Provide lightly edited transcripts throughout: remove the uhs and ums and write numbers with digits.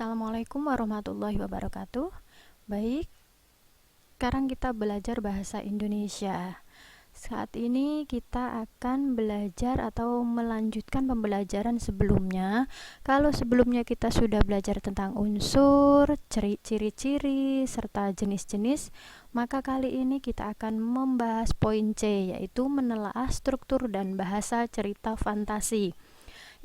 Assalamualaikum warahmatullahi wabarakatuh. Baik, sekarang kita belajar bahasa Indonesia. Saat ini kita akan belajar atau melanjutkan pembelajaran sebelumnya. Kalau sebelumnya kita sudah belajar tentang unsur, ciri-ciri, serta jenis-jenis, maka kali ini kita akan membahas poin C, yaitu menelaah struktur dan bahasa cerita fantasi.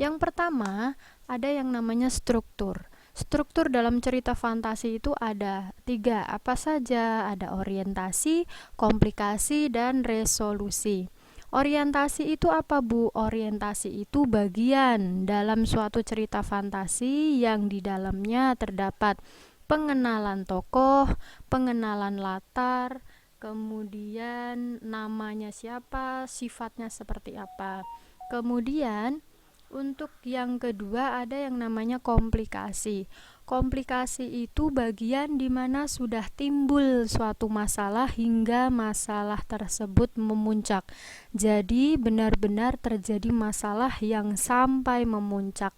Yang pertama, ada yang namanya struktur. Struktur dalam cerita fantasi itu ada 3, apa saja? Ada orientasi, komplikasi, dan resolusi. Orientasi itu apa, Bu? Orientasi itu bagian dalam suatu cerita fantasi yang di dalamnya terdapat pengenalan tokoh, pengenalan latar, kemudian namanya siapa, sifatnya seperti apa. Kemudian untuk yang kedua ada yang namanya komplikasi. Komplikasi itu bagian di mana sudah timbul suatu masalah hingga masalah tersebut memuncak. Jadi benar-benar terjadi masalah yang sampai memuncak.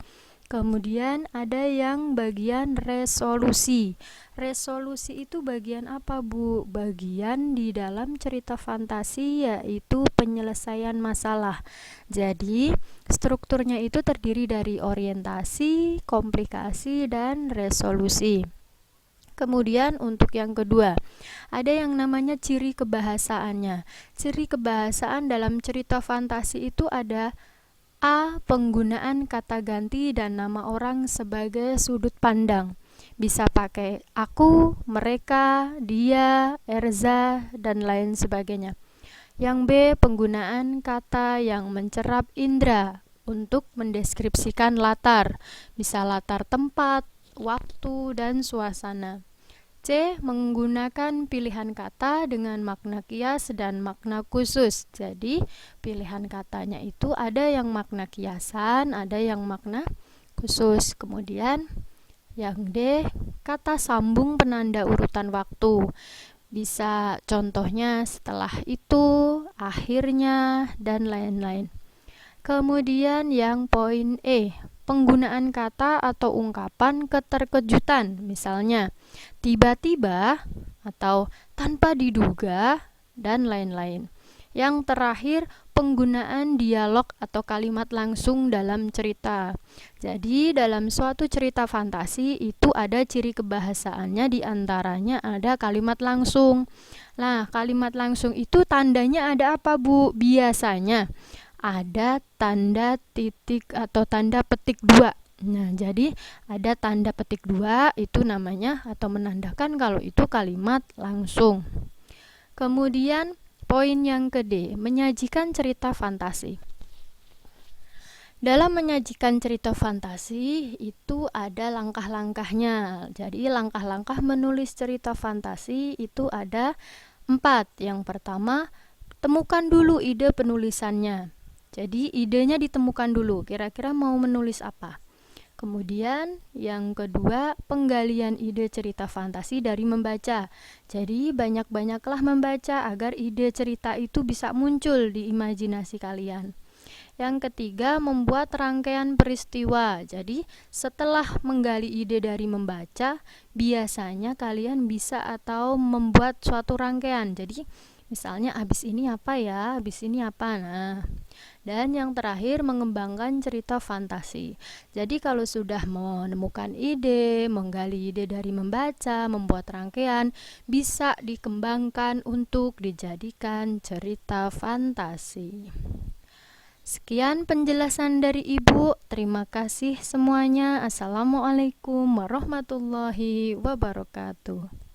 Kemudian ada yang bagian resolusi. Resolusi itu bagian apa, Bu? Bagian di dalam cerita fantasi, yaitu penyelesaian masalah. Jadi strukturnya itu terdiri dari orientasi, komplikasi, dan resolusi. Kemudian untuk yang kedua, ada yang namanya ciri kebahasaannya. Ciri kebahasaan dalam cerita fantasi itu ada A. Penggunaan kata ganti dan nama orang sebagai sudut pandang. Bisa pakai aku, mereka, dia, Erza, dan lain sebagainya. Yang B. Penggunaan kata yang mencerap indera untuk mendeskripsikan latar. Bisa latar tempat, waktu, dan suasana. C. Menggunakan pilihan kata dengan makna kias dan makna khusus. Jadi, pilihan katanya itu ada yang makna kiasan, ada yang makna khusus. Kemudian, yang D. Kata sambung penanda urutan waktu. Bisa contohnya setelah itu, akhirnya, dan lain-lain. Kemudian yang poin E, penggunaan kata atau ungkapan keterkejutan, misalnya tiba-tiba atau tanpa diduga, dan lain-lain. Yang terakhir, penggunaan dialog atau kalimat langsung dalam cerita. Jadi dalam suatu cerita fantasi itu ada ciri kebahasaannya, diantaranya ada kalimat langsung. Nah, kalimat langsung itu tandanya ada apa, Bu? Biasanya ada tanda titik atau tanda petik 2. Nah, jadi ada tanda petik 2 itu namanya atau menandakan kalau itu kalimat langsung. Kemudian poin yang kedua, menyajikan cerita fantasi. Dalam menyajikan cerita fantasi itu ada langkah-langkahnya. Jadi langkah-langkah menulis cerita fantasi itu ada 4. Yang pertama, temukan dulu ide penulisannya. Jadi idenya ditemukan dulu, kira-kira mau menulis apa. Kemudian yang kedua, penggalian ide cerita fantasi dari membaca. Jadi banyak-banyaklah membaca agar ide cerita itu bisa muncul di imajinasi kalian. Yang ketiga, membuat rangkaian peristiwa. Jadi setelah menggali ide dari membaca, biasanya kalian bisa atau membuat suatu rangkaian. Jadi misalnya habis ini apa ya, habis ini apa. Nah, dan yang terakhir, mengembangkan cerita fantasi. Jadi kalau sudah menemukan ide, menggali ide dari membaca, membuat rangkaian, bisa dikembangkan untuk dijadikan cerita fantasi. Sekian penjelasan dari Ibu. Terima kasih semuanya. Assalamualaikum warahmatullahi wabarakatuh.